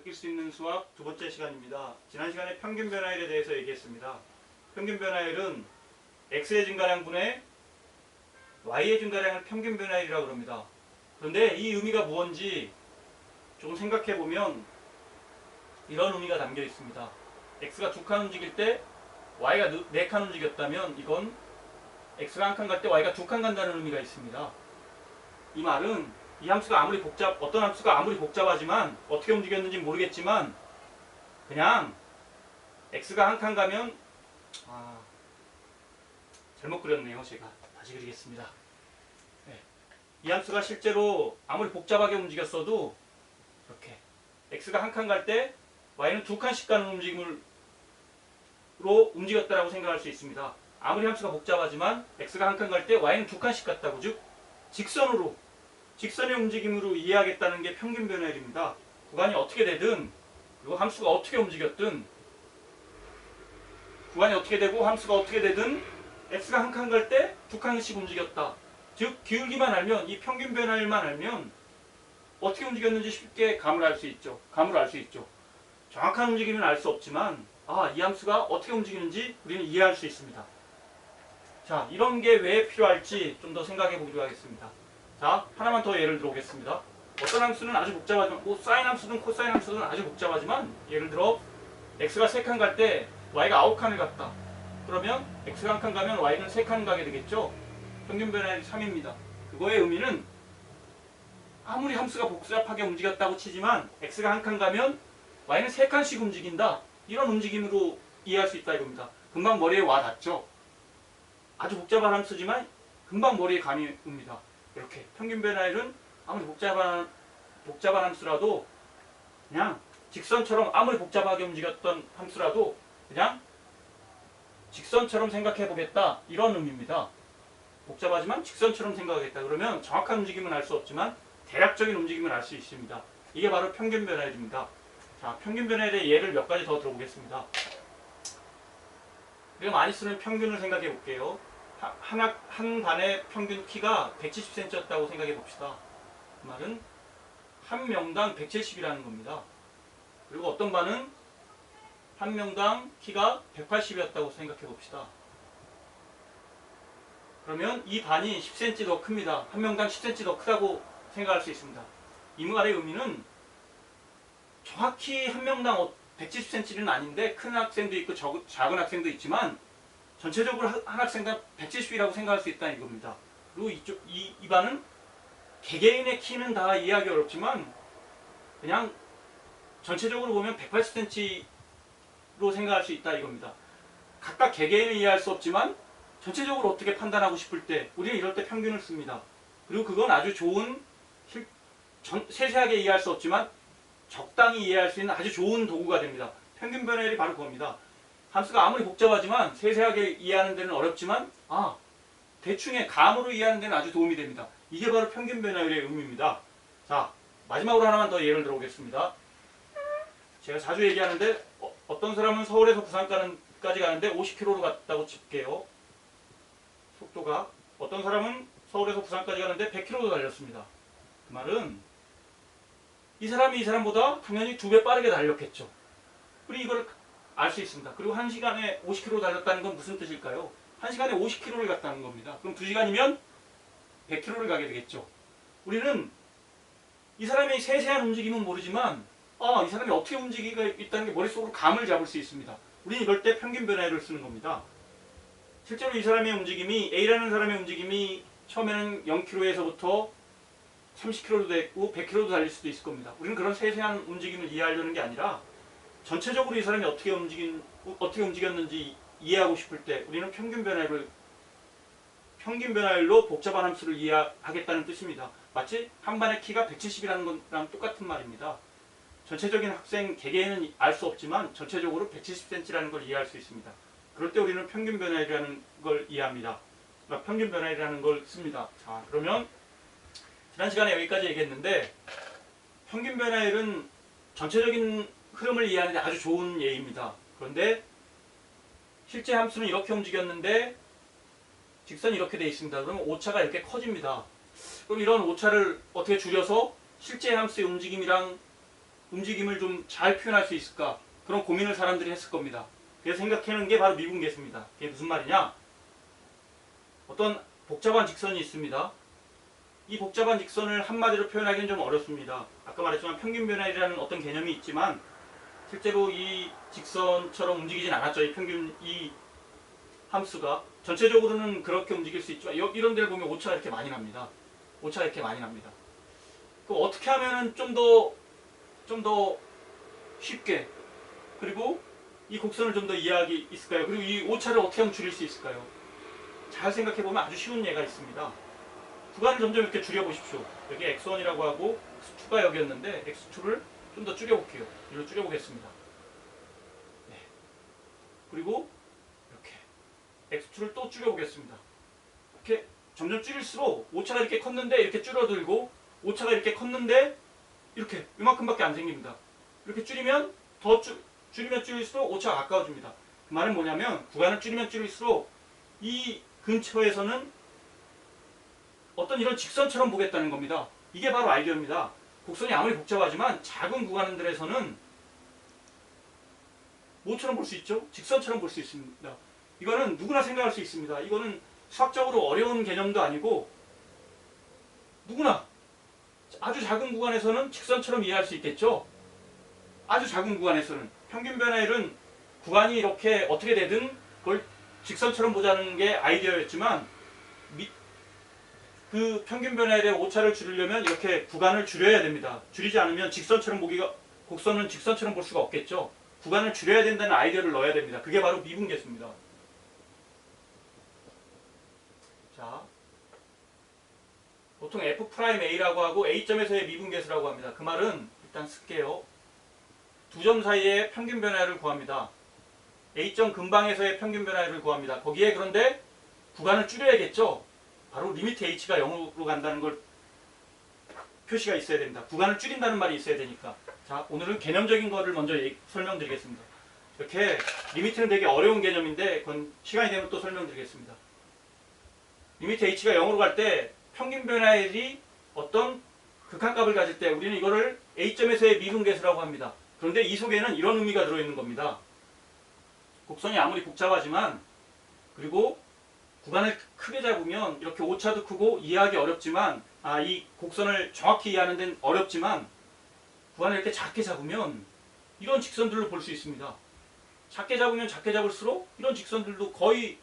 느낄 수 있는 수학 두 번째 시간입니다. 지난 시간에 평균 변화율에 대해서 얘기했습니다. 평균 변화율은 x의 증가량분의 y의 증가량을 평균 변화율이라고 합니다. 그런데 이 의미가 무엇인지 조금 생각해 보면 이런 의미가 담겨 있습니다. x가 2칸 움직일 때 y가 4칸 움직였다면 이건 x가 1칸 갈 때 y가 2칸 간다는 의미가 있습니다. 이 말은 이 함수가 어떤 함수가 아무리 복잡하지만 어떻게 움직였는지 모르겠지만 그냥 x가 1칸 가면 잘못 그렸네요. 제가 다시 그리겠습니다. 네. 이 함수가 실제로 아무리 복잡하게 움직였어도 이렇게 x가 1칸 갈 때 y는 2칸씩 가는 움직임으로 움직였다고 생각할 수 있습니다. 아무리 함수가 복잡하지만 x가 1칸 갈 때 y는 2칸씩 갔다고, 즉 직선의 움직임으로 이해하겠다는 게 평균 변화율입니다. 구간이 어떻게 되든 그리고 함수가 어떻게 움직였든 구간이 어떻게 되고 함수가 어떻게 되든 x가 1칸 갈 때 2칸씩 움직였다. 즉 기울기만 알면, 이 평균 변화율만 알면 어떻게 움직였는지 쉽게 감을 알 수 있죠. 정확한 움직임은 알 수 없지만 이 함수가 어떻게 움직이는지 우리는 이해할 수 있습니다. 자, 이런 게 왜 필요할지 좀 더 생각해 보기로 하겠습니다. 자, 하나만 더 예를 들어보겠습니다. 어떤 함수는 아주 복잡하지만, 사인 함수든 코사인 함수든 아주 복잡하지만, 예를 들어 x가 3칸 갈 때 y가 9칸을 갔다. 그러면 x가 1칸 가면 y는 3칸 가게 되겠죠. 평균 변화율이 3입니다. 그거의 의미는 아무리 함수가 복잡하게 움직였다고 치지만 x가 1칸 가면 y는 3칸씩 움직인다. 이런 움직임으로 이해할 수 있다 이겁니다. 금방 머리에 와 닿죠. 아주 복잡한 함수지만 금방 머리에 감이 옵니다. 이렇게 평균 변화율은 아무리 복잡한 함수라도 그냥 직선처럼, 아무리 복잡하게 움직였던 함수라도 그냥 직선처럼 생각해 보겠다, 이런 의미입니다. 복잡하지만 직선처럼 생각하겠다. 그러면 정확한 움직임은 알 수 없지만 대략적인 움직임을 알 수 있습니다. 이게 바로 평균 변화율입니다. 자, 평균 변화율의 예를 몇 가지 더 들어보겠습니다. 우리가 많이 쓰는 평균을 생각해 볼게요. 한 반의 평균 키가 170cm였다고 생각해 봅시다. 그 말은 한 명당 170이라는 겁니다. 그리고 어떤 반은 한 명당 키가 180이었다고 생각해 봅시다. 그러면 이 반이 10cm 더 큽니다. 한 명당 10cm 더 크다고 생각할 수 있습니다. 이 말의 의미는 정확히 한 명당 170cm는 아닌데 큰 학생도 있고 작은 학생도 있지만 전체적으로 한 학생당 170이라고 생각할 수 있다는 이겁니다. 그리고 이 반은 개개인의 키는 다 이해하기 어렵지만 그냥 전체적으로 보면 180cm로 생각할 수 있다 이겁니다. 각각 개개인은 이해할 수 없지만 전체적으로 어떻게 판단하고 싶을 때 우리는 이럴 때 평균을 씁니다. 그리고 그건 아주 좋은, 세세하게 이해할 수 없지만 적당히 이해할 수 있는 아주 좋은 도구가 됩니다. 평균 변화율이 바로 그겁니다. 함수가 아무리 복잡하지만 세세하게 이해하는 데는 어렵지만 대충의 감으로 이해하는 데는 아주 도움이 됩니다. 이게 바로 평균 변화율의 의미입니다. 자, 마지막으로 하나만 더 예를 들어보겠습니다. 제가 자주 얘기하는데 어떤 사람은 서울에서 부산까지 가는데 50km로 갔다고 칠게요. 속도가. 어떤 사람은 서울에서 부산까지 가는데 100km도 달렸습니다. 그 말은 이 사람이 이 사람보다 당연히 2배 빠르게 달렸겠죠. 우리 이걸 알 수 있습니다. 그리고 1시간에 50km 달렸다는 건 무슨 뜻일까요? 1시간에 50km를 갔다는 겁니다. 그럼 2시간이면 100km를 가게 되겠죠. 우리는 이 사람의 세세한 움직임은 모르지만 이 사람이 어떻게 움직이고 있다는 게 머릿속으로 감을 잡을 수 있습니다. 우리는 이럴 때 평균 변화율을 쓰는 겁니다. 실제로 이 사람의 움직임이, A라는 사람의 움직임이 처음에는 0km에서부터 30km도 됐고 100km도 달릴 수도 있을 겁니다. 우리는 그런 세세한 움직임을 이해하려는 게 아니라 전체적으로 이 사람이 어떻게 움직였는지 이해하고 싶을 때 우리는 평균 변화율로 복잡한 함수를 이해하겠다는 뜻입니다. 마치 한 반의 키가 170이라는 거랑 똑같은 말입니다. 전체적인 학생 개개인은 알 수 없지만 전체적으로 170cm라는 걸 이해할 수 있습니다. 그럴 때 우리는 평균 변화율이라는 걸 이해합니다. 평균 변화율이라는 걸 씁니다. 자, 그러면 지난 시간에 여기까지 얘기했는데 평균 변화율은 전체적인 흐름을 이해하는 데 아주 좋은 예입니다. 그런데 실제 함수는 이렇게 움직였는데 직선이 이렇게 돼 있습니다. 그러면 오차가 이렇게 커집니다. 그럼 이런 오차를 어떻게 줄여서 실제 함수의 움직임이랑 움직임을 좀 잘 표현할 수 있을까? 그런 고민을 사람들이 했을 겁니다. 그래서 생각해낸 게 바로 미분계수입니다. 그게 무슨 말이냐? 어떤 복잡한 직선이 있습니다. 이 복잡한 직선을 한마디로 표현하기는 좀 어렵습니다. 아까 말했지만 평균 변화율이라는 어떤 개념이 있지만 실제로 이 직선처럼 움직이진 않았죠. 이 함수가 전체적으로는 그렇게 움직일 수 있지만 이런 데를 보면 오차가 이렇게 많이 납니다. 오차가 이렇게 많이 납니다. 그럼 어떻게 하면은 좀 더 쉽게 그리고 이 곡선을 좀 더 이해하기 있을까요? 그리고 이 오차를 어떻게 하면 줄일 수 있을까요? 잘 생각해보면 아주 쉬운 예가 있습니다. 구간을 점점 이렇게 줄여보십시오. 여기 x1이라고 하고 x2가 여기였는데 x2를 좀 더 줄여볼게요. 이로 줄여보겠습니다. 네. 그리고 이렇게 x2를 또 줄여보겠습니다. 이렇게 점점 줄일수록 오차가 이렇게 컸는데 이렇게 줄어들고 오차가 이렇게 컸는데 이렇게 이만큼밖에 안 생깁니다. 이렇게 줄이면 줄이면 줄일수록 오차가 가까워집니다. 그 말은 뭐냐면 구간을 줄이면 줄일수록 이 근처에서는 어떤 이런 직선처럼 보겠다는 겁니다. 이게 바로 아이디어입니다. 곡선이 아무리 복잡하지만 작은 구간들에서는 뭐처럼 볼 수 있죠? 직선처럼 볼 수 있습니다. 이거는 누구나 생각할 수 있습니다. 이거는 수학적으로 어려운 개념도 아니고 누구나 아주 작은 구간에서는 직선처럼 이해할 수 있겠죠? 아주 작은 구간에서는 평균 변화율은 구간이 이렇게 어떻게 되든 그걸 직선처럼 보자는 게 아이디어였지만 그 평균 변화율의 오차를 줄이려면 이렇게 구간을 줄여야 됩니다. 줄이지 않으면 곡선은 직선처럼 볼 수가 없겠죠. 구간을 줄여야 된다는 아이디어를 넣어야 됩니다. 그게 바로 미분계수입니다. 자, 보통 F'A라고 하고 A점에서의 미분계수라고 합니다. 그 말은 일단 쓸게요. 두 점 사이의 평균 변화율을 구합니다. A점 근방에서의 평균 변화율을 구합니다. 거기에 그런데 구간을 줄여야겠죠. 바로 리미트 h가 0으로 간다는 걸 표시가 있어야 됩니다. 구간을 줄인다는 말이 있어야 되니까. 자, 오늘은 개념적인 거를 먼저 설명드리겠습니다. 이렇게 리미트는 되게 어려운 개념인데 그건 시간이 되면 또 설명드리겠습니다. 리미트 h가 0으로 갈 때 평균 변화율이 어떤 극한값을 가질 때 우리는 이거를 A점에서의 미분계수라고 합니다. 그런데 이 속에는 이런 의미가 들어있는 겁니다. 곡선이 아무리 복잡하지만 그리고 구간을 크게 잡으면 이렇게 오차도 크고 이해하기 어렵지만 이 곡선을 정확히 이해하는 데는 어렵지만 구간을 이렇게 작게 잡으면 이런 직선들로 볼 수 있습니다. 작게 잡으면 작게 잡을수록 이런 직선들도 거의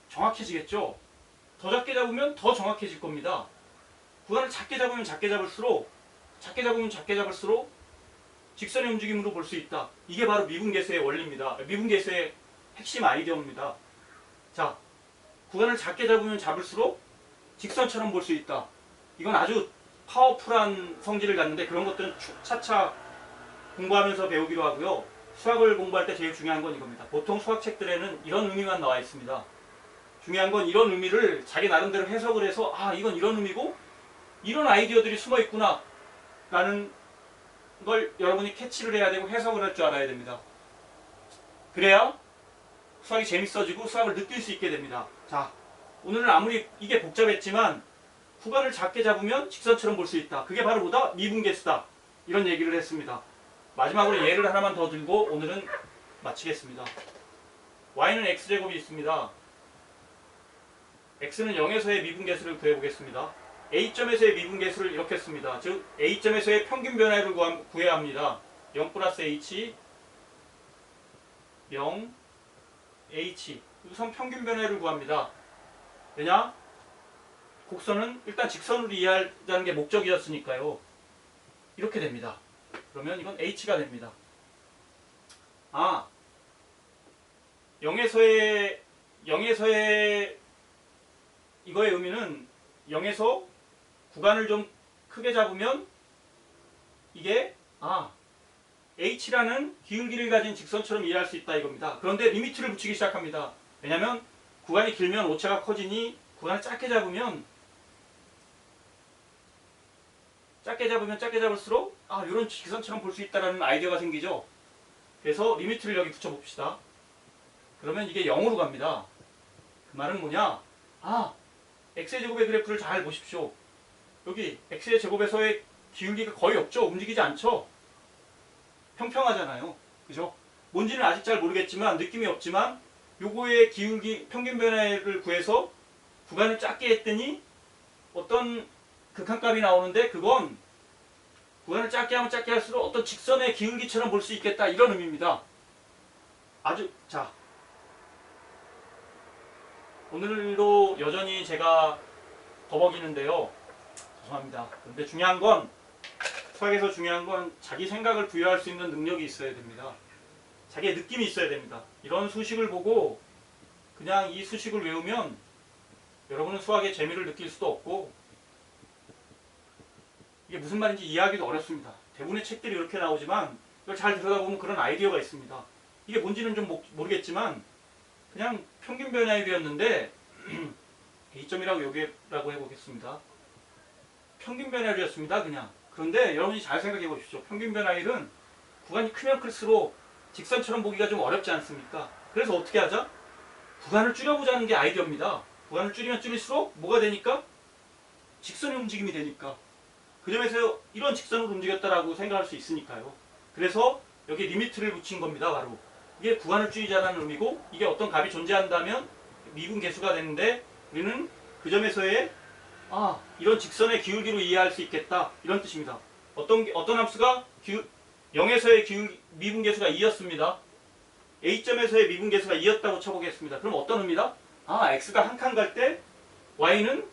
정확해지겠죠. 더 작게 잡으면 더 정확해질 겁니다. 구간을 작게 잡으면 작게 잡을수록 직선의 움직임으로 볼 수 있다. 이게 바로 미분계수의 원리입니다. 미분계수의 핵심 아이디어입니다. 자, 구간을 작게 잡으면 잡을수록 직선처럼 볼 수 있다. 이건 아주 파워풀한 성질을 갖는데 그런 것들은 차차 공부하면서 배우기로 하고요. 수학을 공부할 때 제일 중요한 건 이겁니다. 보통 수학책들에는 이런 의미만 나와 있습니다. 중요한 건 이런 의미를 자기 나름대로 해석을 해서 이건 이런 의미고 이런 아이디어들이 숨어 있구나 라는 걸 여러분이 캐치를 해야 되고 해석을 할 줄 알아야 됩니다. 그래야 수학이 재밌어지고 수학을 느낄 수 있게 됩니다. 자, 오늘은 아무리 이게 복잡했지만 구간을 작게 잡으면 직선처럼 볼 수 있다. 그게 바로 뭐다? 미분계수다. 이런 얘기를 했습니다. 마지막으로 예를 하나만 더 들고 오늘은 마치겠습니다. y는 x제곱이 있습니다. x는 0에서의 미분계수를 구해보겠습니다. A점에서의 미분계수를 이렇게 씁니다. 즉 A점에서의 평균 변화율을 구해야 합니다. 0 플러스 h 0 h 우선 평균 변화율을 구합니다. 왜냐? 곡선은 일단 직선으로 이해하자는 게 목적이었으니까요. 이렇게 됩니다. 그러면 이건 h가 됩니다. 0에서의 이거의 의미는 0에서 구간을 좀 크게 잡으면 이게 h라는 기울기를 가진 직선처럼 이해할 수 있다 이겁니다. 그런데 리미트를 붙이기 시작합니다. 왜냐하면 구간이 길면 오차가 커지니 구간을 작게 잡으면 작게 잡을수록 이런 직선처럼 볼 수 있다는 아이디어가 생기죠. 그래서 리미트를 여기 붙여봅시다. 그러면 이게 0으로 갑니다. 그 말은 뭐냐? x의 제곱의 그래프를 잘 보십시오. 여기 x의 제곱에서의 기울기가 거의 없죠. 움직이지 않죠. 평평하잖아요. 그죠? 뭔지는 아직 잘 모르겠지만 느낌이 없지만 요거의 기울기 평균 변화를 구해서 구간을 작게 했더니 어떤 극한값이 나오는데 그건 구간을 작게 하면 작게 할수록 어떤 직선의 기울기처럼 볼 수 있겠다 이런 의미입니다. 아주 자 오늘도 여전히 제가 버벅이는데요. 죄송합니다. 근데 중요한 건 수학에서 중요한 건 자기 생각을 부여할 수 있는 능력이 있어야 됩니다. 자기의 느낌이 있어야 됩니다. 이런 수식을 보고 그냥 이 수식을 외우면 여러분은 수학의 재미를 느낄 수도 없고 이게 무슨 말인지 이해하기도 어렵습니다. 대부분의 책들이 이렇게 나오지만 이걸 잘 들여다보면 그런 아이디어가 있습니다. 이게 뭔지는 좀 모르겠지만 그냥 평균 변화율이었는데 A점이라고 여기라고 해보겠습니다. 평균 변화율이었습니다. 그냥. 그런데 여러분이 잘 생각해 보십시오. 평균 변화율은 구간이 크면 클수록 직선처럼 보기가 좀 어렵지 않습니까? 그래서 어떻게 하자? 구간을 줄여보자는 게 아이디어입니다. 구간을 줄이면 줄일수록 뭐가 되니까? 직선의 움직임이 되니까. 그 점에서 이런 직선으로 움직였다라고 생각할 수 있으니까요. 그래서 여기 리미트를 붙인 겁니다. 바로. 이게 구간을 줄이자는 의미고 이게 어떤 값이 존재한다면 미분 계수가 되는데 우리는 그 점에서의 이런 직선의 기울기로 이해할 수 있겠다 이런 뜻입니다. 어떤 함수가 0에서의 미분 계수가 2였습니다. A점에서의 미분 계수가 2였다고 쳐보겠습니다. 그럼 어떤 의미다? X가 한 칸 갈 때 Y는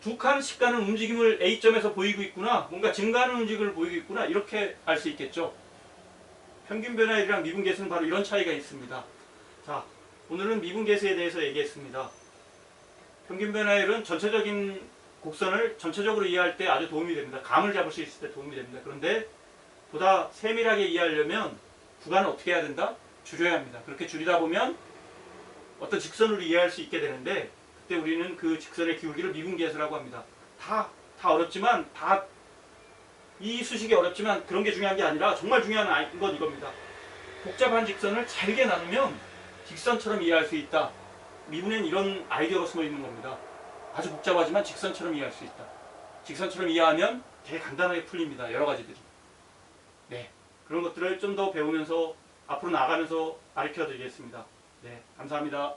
두 칸씩 가는 움직임을 A점에서 보이고 있구나. 뭔가 증가하는 움직임을 보이고 있구나. 이렇게 알 수 있겠죠. 평균 변화율이랑 미분 계수는 바로 이런 차이가 있습니다. 자, 오늘은 미분 계수에 대해서 얘기했습니다. 평균 변화율은 전체적인 곡선을 전체적으로 이해할 때 아주 도움이 됩니다. 감을 잡을 수 있을 때 도움이 됩니다. 그런데 보다 세밀하게 이해하려면 구간을 어떻게 해야 된다? 줄여야 합니다. 그렇게 줄이다 보면 어떤 직선으로 이해할 수 있게 되는데 그때 우리는 그 직선의 기울기를 미분계수라고 합니다. 다 어렵지만 이 수식이 어렵지만 그런 게 중요한 게 아니라 정말 중요한 건 이겁니다. 복잡한 직선을 잘게 나누면 직선처럼 이해할 수 있다. 미분엔 이런 아이디어가 숨어 있는 겁니다. 아주 복잡하지만 직선처럼 이해할 수 있다. 직선처럼 이해하면 되게 간단하게 풀립니다. 여러 가지들이. 네, 그런 것들을 좀 더 배우면서 앞으로 나가면서 가르쳐 드리겠습니다. 네, 감사합니다.